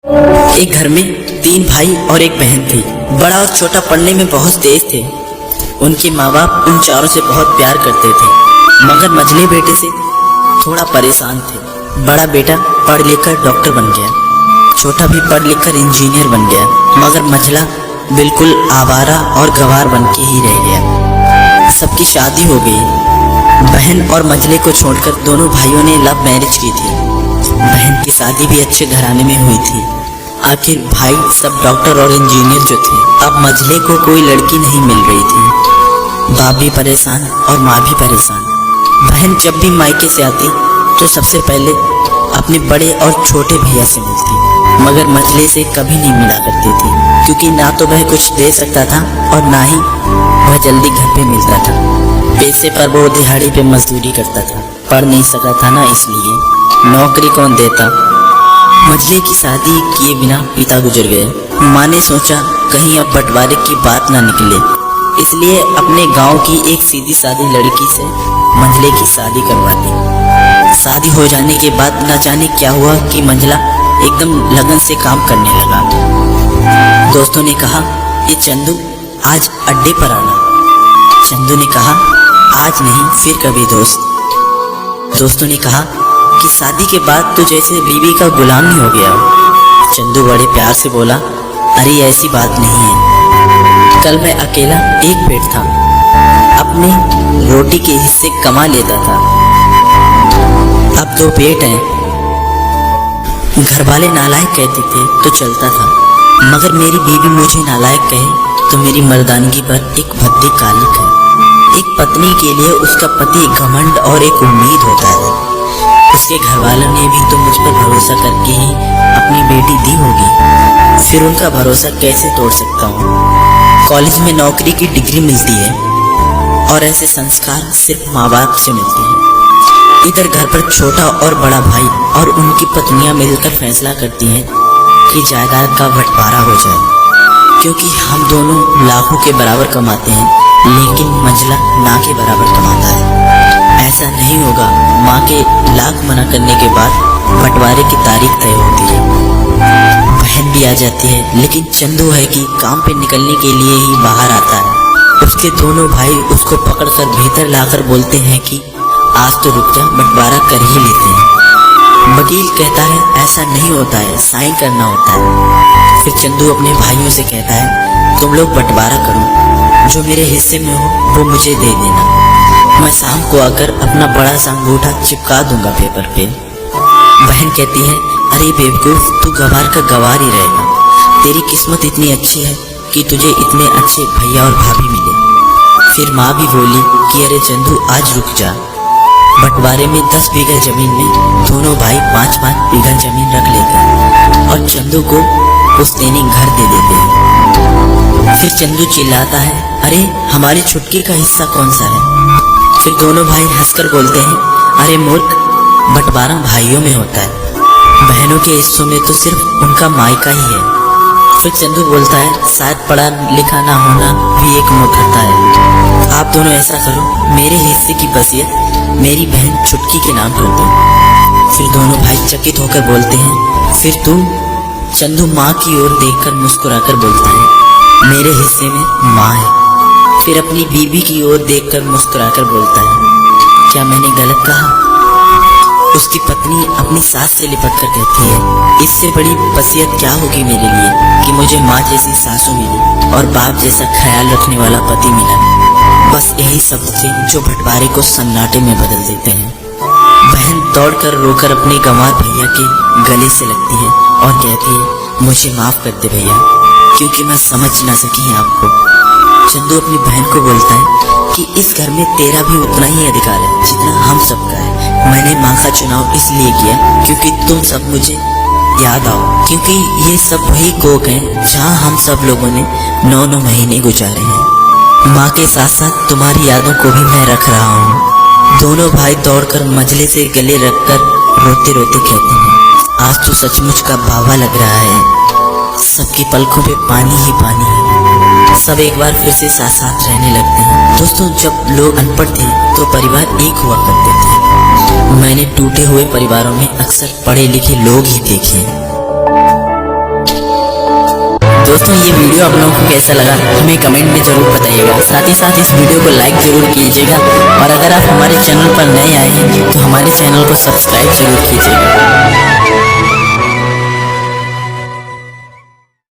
एक घर में 3 भाई और एक बहन थी। बड़ा और छोटा पढ़ने में बहुत तेज थे। उनके माँ बाप उन चारों से बहुत प्यार करते थे, मगर मझले बेटे से थोड़ा परेशान थे। बड़ा बेटा पढ़ लिख कर डॉक्टर बन गया, छोटा भी पढ़ लिख कर इंजीनियर बन गया, मगर मझला बिल्कुल आवारा और गंवार बन के ही रह गया। सबकी शादी हो गई। बहन और मझले को छोड़कर दोनों भाइयों ने लव मैरिज की थी। बहन की शादी भी अच्छे घराने में हुई थी। आखिर भाई सब डॉक्टर और इंजीनियर जो थे, अब मझले को कोई लड़की नहीं मिल रही थी। बाप भी परेशान और माँ भी परेशान। बहन जब भी मायके से आती तो सबसे पहले अपने बड़े और छोटे भैया से मिलती, मगर मझले से कभी नहीं मिला करती थी, क्योंकि ना तो वह कुछ दे सकता था और ना ही वह जल्दी घर पे मिलता था। पैसे पर वो दिहाड़ी पे मजदूरी करता था, पढ़ नहीं सका था ना, इसलिए नौकरी कौन देता। मझले की शादी किए बिना पिता गुजर गए। माँ ने सोचा कहीं अब बंटवारे की बात ना निकले, इसलिए अपने गांव की एक सीधी सादी लड़की से मंझले की शादी करवा दी। शादी हो जाने के बाद न जाने क्या हुआ कि मंझला एकदम लगन से काम करने लगा। दोस्तों ने कहा, ये चंदू आज अड्डे पर आना। चंदू ने कहा, आज नहीं फिर कभी दोस्त। दोस्तों ने कहा कि शादी के बाद तो जैसे बीवी का गुलाम ही हो गया। चंदू बड़े प्यार से बोला, अरे ऐसी बात नहीं है, कल मैं अकेला एक पेट था, अपने रोटी के हिस्से कमा लेता था, अब 2 पेट हैं। घर वाले नालायक कहते थे तो चलता था, मगर मेरी बीवी मुझे नालायक कहे तो मेरी मर्दानगी पर एक भद्दी कालिक है। एक पत्नी के लिए उसका पति एक घमंड और एक उम्मीद होता है। उसके घर वालों ने भी तो मुझ पर भरोसा करके ही अपनी बेटी दी होगी, फिर उनका भरोसा कैसे तोड़ सकता हूँ। कॉलेज में नौकरी की डिग्री मिलती है और ऐसे संस्कार सिर्फ माँ बाप से मिलते हैं। इधर घर पर छोटा और बड़ा भाई और उनकी पत्नियां मिलकर फैसला करती हैं कि जायदाद का बंटवारा हो जाए, क्योंकि हम दोनों लाखों के बराबर कमाते हैं, लेकिन मंझला ना के बराबर कमाता है। ऐसा नहीं होगा। माँ के लाख मना करने के बाद बंटवारे की तारीख तय होती है। बहन भी आ जाती है, लेकिन चंदू है कि काम पे निकलने के लिए ही बाहर आता है। उसके दोनों भाई उसको पकड़कर भीतर लाकर बोलते हैं कि आज तो रुक जा, बंटवारा कर ही लेते हैं। वकील कहता है ऐसा नहीं होता है, साइन करना होता है। फिर चंदू अपने भाइयों से कहता है, तुम लोग बंटवारा करो, जो मेरे हिस्से में हो वो मुझे दे देना, मैं शाम को आकर अपना बड़ा सा अंगूठा चिपका दूंगा पेपर पे। बहन कहती है, अरे बेवकूफ, तू गवार का गवार ही रहेगा, तेरी किस्मत इतनी अच्छी है कि तुझे इतने अच्छे भैया और भाभी मिले। फिर माँ भी बोली कि अरे चंदू आज रुक जा। बंटवारे में 10 बीघा जमीन में दोनों भाई 5-5 बीघा जमीन रख लेते हैं और चंदू को पुश्तैनी घर दे देते हैं। फिर चंदू चिल्लाता है, अरे हमारी छुटकी का हिस्सा कौन सा है। फिर दोनों भाई हंसकर बोलते हैं, अरे मूर्ख, बंटवारा भाइयों में होता है, बहनों के हिस्सों में तो सिर्फ उनका मायका ही है। फिर चंदू बोलता है, शायद पढ़ा लिखा ना होना भी एक मूर्खता है। आप दोनों ऐसा करो, मेरे हिस्से की वसीयत मेरी बहन छुटकी के नाम कर दो। फिर दोनों भाई चकित होकर बोलते हैं, फिर तुम? चंदू माँ की ओर देखकर मुस्कुराकर बोलता है, मेरे हिस्से में माँ है। फिर अपनी बीबी की ओर देखकर मुस्कुराकर बोलता है, क्या मैंने गलत कहा? उसकी पत्नी अपनी सास से लिपटकर कहती है, इससे बड़ी वसीयत क्या होगी मेरे लिए कि मुझे माँ जैसी सासू मिली और बाप जैसा ख्याल रखने वाला पति मिला। बस यही शब्द थे जो बंटवारे को सन्नाटे में बदल देते हैं। बहन दौड़कर रोकर अपने गंवार भैया के गले से लगती है और कहती है, मुझे माफ कर दे भैया, क्योंकि मैं समझ ना सकी आपको। चंदू अपनी बहन को बोलता है कि इस घर में तेरा भी उतना ही अधिकार है जितना हम सबका है। मैंने माँ का चुनाव इसलिए किया क्योंकि तुम सब मुझे याद आओ, क्योंकि ये सब वही कोख है जहाँ हम सब लोगों ने 9-9 महीने गुजारे हैं। माँ के साथ साथ तुम्हारी यादों को भी मैं रख रहा हूँ। दोनों भाई दौड़कर मझले से गले रखकर रोते रोते कहते हैं, आज तो सचमुच का बाबा लग रहा है, सबकी पलकों पे पानी ही पानी है। सब एक बार फिर से साथ साथ रहने लगते हैं। दोस्तों, जब लोग अनपढ़ थे तो परिवार एक हुआ करते थे। मैंने टूटे हुए परिवारों में अक्सर पढ़े लिखे लोग ही देखे हैं। दोस्तों ये वीडियो आप लोगों को कैसा लगा हमें कमेंट में जरूर बताइएगा। साथ ही साथ इस वीडियो को लाइक जरूर कीजिएगा और अगर आप हमारे चैनल पर नए आए हैं तो हमारे चैनल को सब्सक्राइब जरूर कीजिएगा।